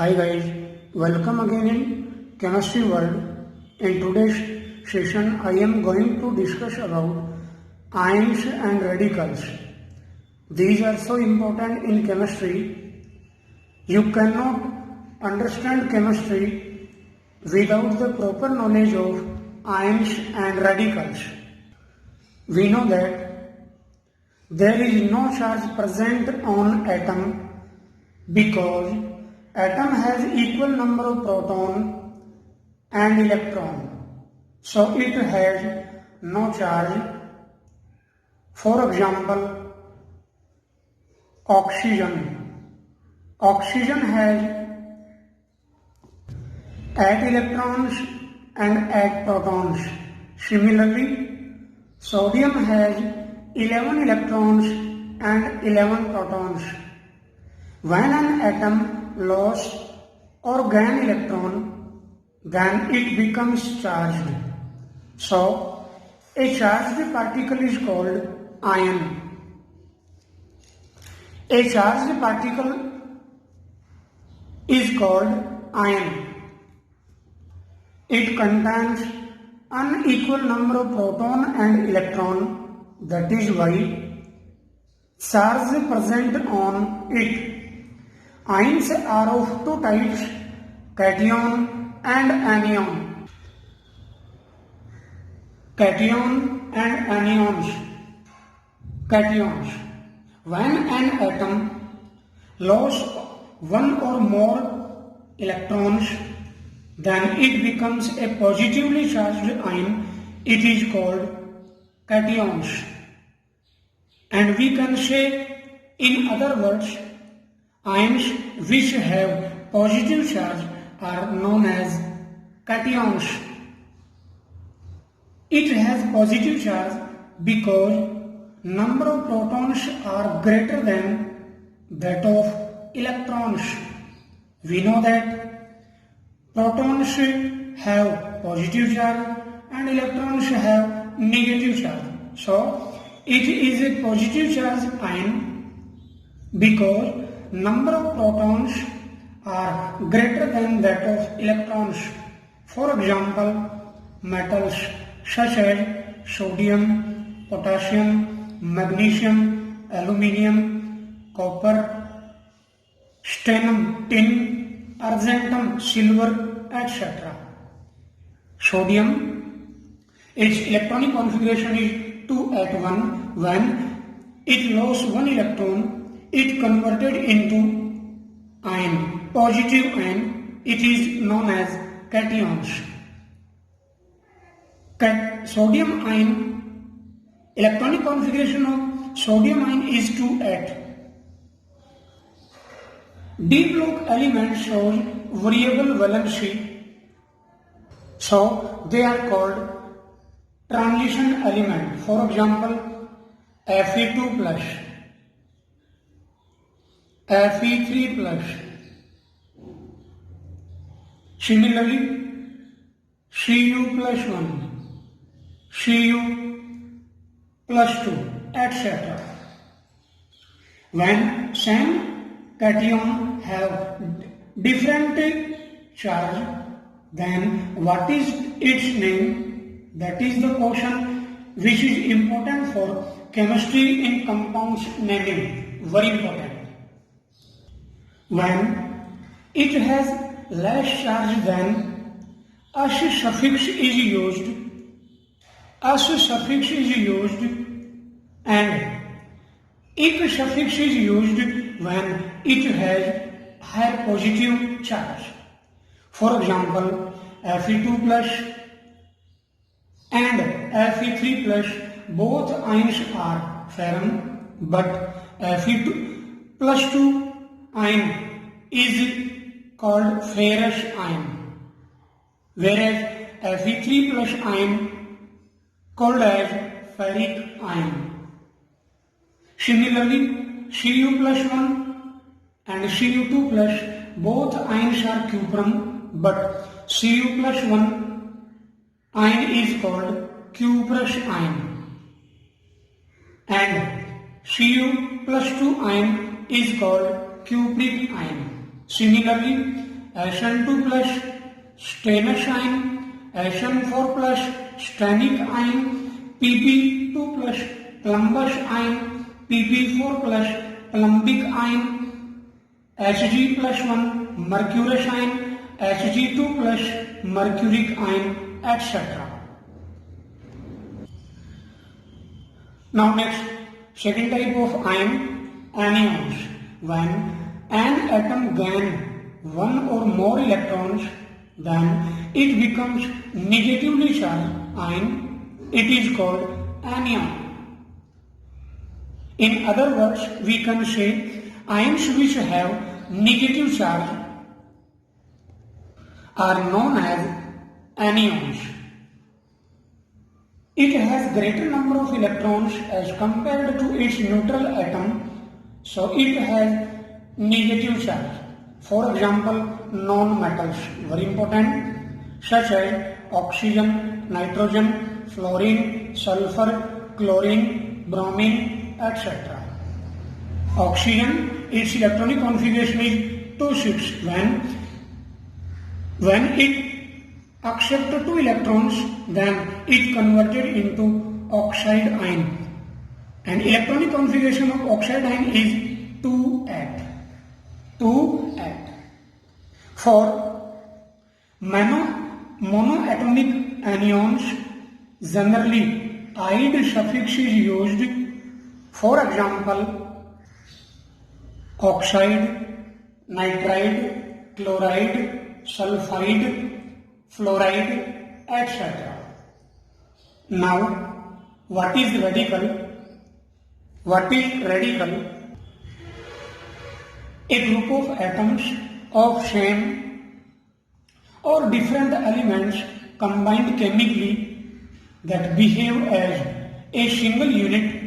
Hi guys, welcome again in Chemistry World. In today's session, I am going to discuss about ions and radicals. These are so important in chemistry. You cannot understand chemistry without the proper knowledge of ions and radicals. We know that there is no charge present on atom because atom has equal number of proton and electron, so it has no charge. For example, oxygen has 8 electrons and 8 protons. Similarly, sodium has 11 electrons and 11 protons. When an atom loses or gains electron, then it becomes charged. So, a charged particle is called ion. A charged particle is called ion. It contains unequal number of proton and electron. That is why charge present on it. Ions are of two types, cation and anion. Cation and anions. Cations. When an atom loses one or more electrons, then it becomes a positively charged ion. It is called cations. And we can say, in other words, ions which have positive charge are known as cations. It has positive charge because number of protons are greater than that of electrons. We know that protons have positive charge and electrons have negative charge. So, it is a positive charge ion because number of protons are greater than that of electrons. For example, metals such as sodium, potassium, magnesium, aluminium, copper, stannum, tin, argentum, silver, etc. Sodium, its electronic configuration is 2 at 1. When it lost one electron, it converted into ion, positive ion. It is known as cations. Sodium ion, electronic configuration of sodium ion is 2 at. D block element shows variable valency, so they are called transition element. For example, Fe2 plus, Fe3 plus. Similarly, Cu plus 1, Cu plus 2, etc. When same cation have different charge, then what is its name? That is the question which is important for chemistry in compounds naming. Very important. When it has less charge, then S suffix is used. S suffix is used, and Ik suffix is used when it has higher positive charge. For example, Fe2 plus and Fe3 plus, both ions are ferrous, but Fe2 plus 2 ion is called ferrous ion, whereas Fe3 plus ion called as ferric ion. Similarly, Cu plus 1 and Cu2 plus, both ions are cuprum, but Cu plus 1 ion is called cuprous ion, and Cu plus 2 ion is called cupric ion. Similarly, SN2 plus stannous ion, SN4 plus stannic ion, Pp2 plus plumbous ion, Pp4 plus plumbic ion, Hg plus 1 mercurous ion, Hg2 plus mercuric ion, etc. Now next, second type of ion, anions. When an atom gains one or more electrons, then it becomes negatively charged ion. It is called anion. In other words, we can say ions which have negative charge are known as anions. It has greater number of electrons as compared to its neutral atom, so it has negative charge. For example, non-metals, very important, such as oxygen, nitrogen, fluorine, sulfur, chlorine, bromine, etc. Oxygen, its electronic configuration is 2,6. When it accepts 2 electrons, then it converted into oxide ion. And electronic configuration of oxide ion is 2,8. 2,8. For monoatomic anions, generally "ide" suffix is used. For example, oxide, nitride, chloride, sulfide, fluoride, etc. Now, what is radical? What is radical? A group of atoms of same or different elements combined chemically that behave as a single unit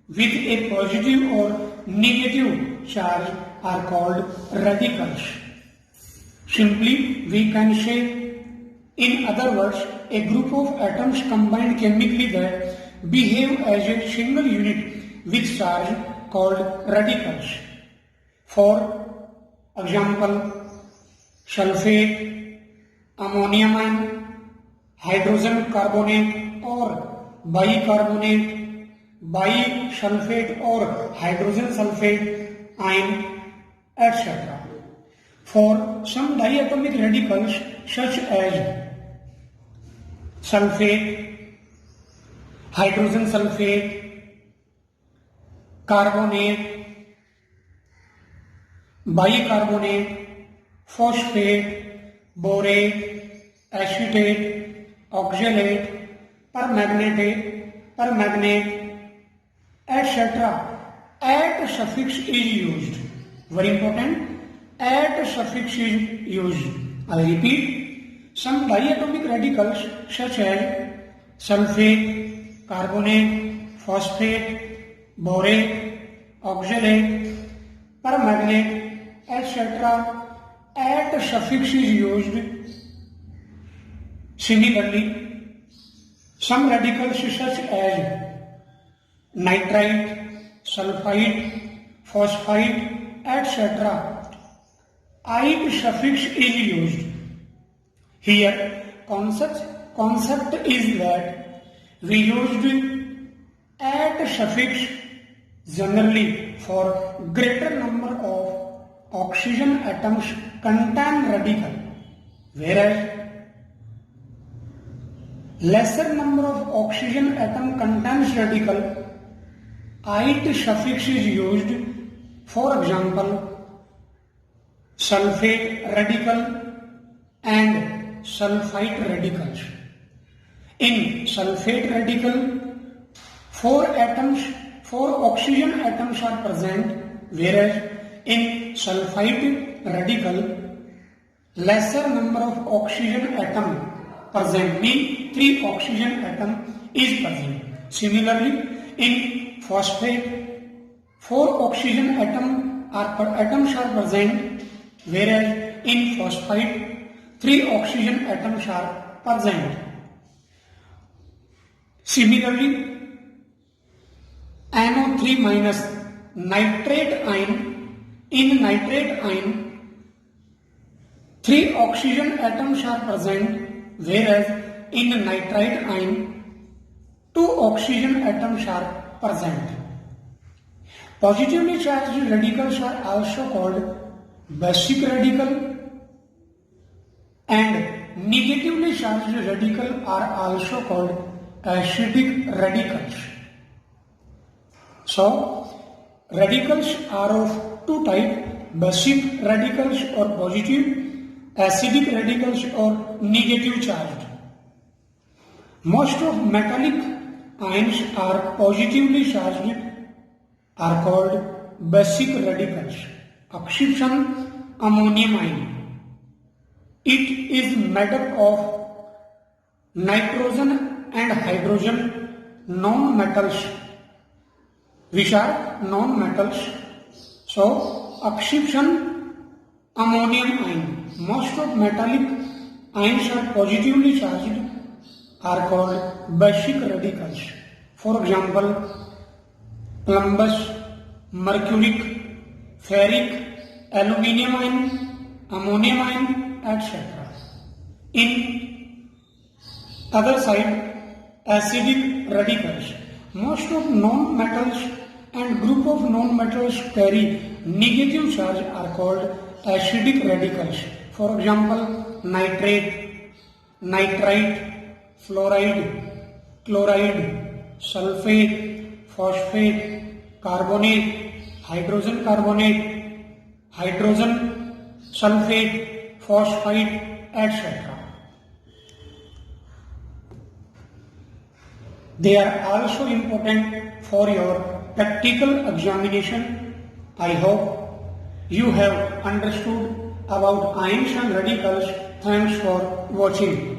with a positive or negative charge are called radicals. Simply, we can say, in other words, a group of atoms combined chemically that behave as a single unit with charge called radicals. For example, sulfate, ammonium ion, hydrogen carbonate or bicarbonate, bisulfate or hydrogen sulfate ion, etc. For some diatomic radicals such as sulfate, hydrogen sulfate, carbonate, bicarbonate, phosphate, borate, acetate, oxalate, permanganate, etc. At suffix is used. Very important. At suffix is used. I repeat. Some diatomic radicals such as sulfate, carbonate, phosphate, borate, oxalate, permanganate, etc. At suffix is used. Similarly, some radicals such as nitrite, sulfide, phosphide, etc. ide suffix is used. Here, concept is that we used at suffix generally for greater number of oxygen atoms contain radical, whereas lesser number of oxygen atom contains radical. Ide suffix is used. For example, sulfate radical and sulfite radicals. In sulfate radical, 4 oxygen atoms are present, whereas in sulfite radical, lesser number of oxygen atom present, means 3 oxygen atom is present. Similarly, in phosphate, 4 oxygen atoms are present, whereas in phosphite, 3 oxygen atoms are present. Similarly, NO3 minus nitrate ion, in nitrate ion, 3 oxygen atoms are present, whereas in nitrite ion 2 oxygen atoms are present. Positively charged radicals are also called basic radical, and negatively charged radicals are also called acidic radicals. So, radicals are of two types: basic radicals or positive, acidic radicals or negative charged. Most of metallic ions are positively charged, are called basic radicals. Exception: ammonium ion. It is made up of nitrogen and hydrogen non-metals, which are non-metals. So, exception: ammonium ion. Most of metallic ions are positively charged, are called basic radicals. For example, plumbous, mercuric, ferric, aluminium ion, ammonium ion, etc. In other side, acidic radicals. Most of non-metals and group of non-metals carry negative charge are called acidic radicals. For example, nitrate, nitrite, fluoride, chloride, sulfate, phosphate, carbonate, hydrogen carbonate, hydrogen sulfate, phosphite, etc. They are also important for your practical examination. I hope you have understood about ions and radicals. Thanks for watching.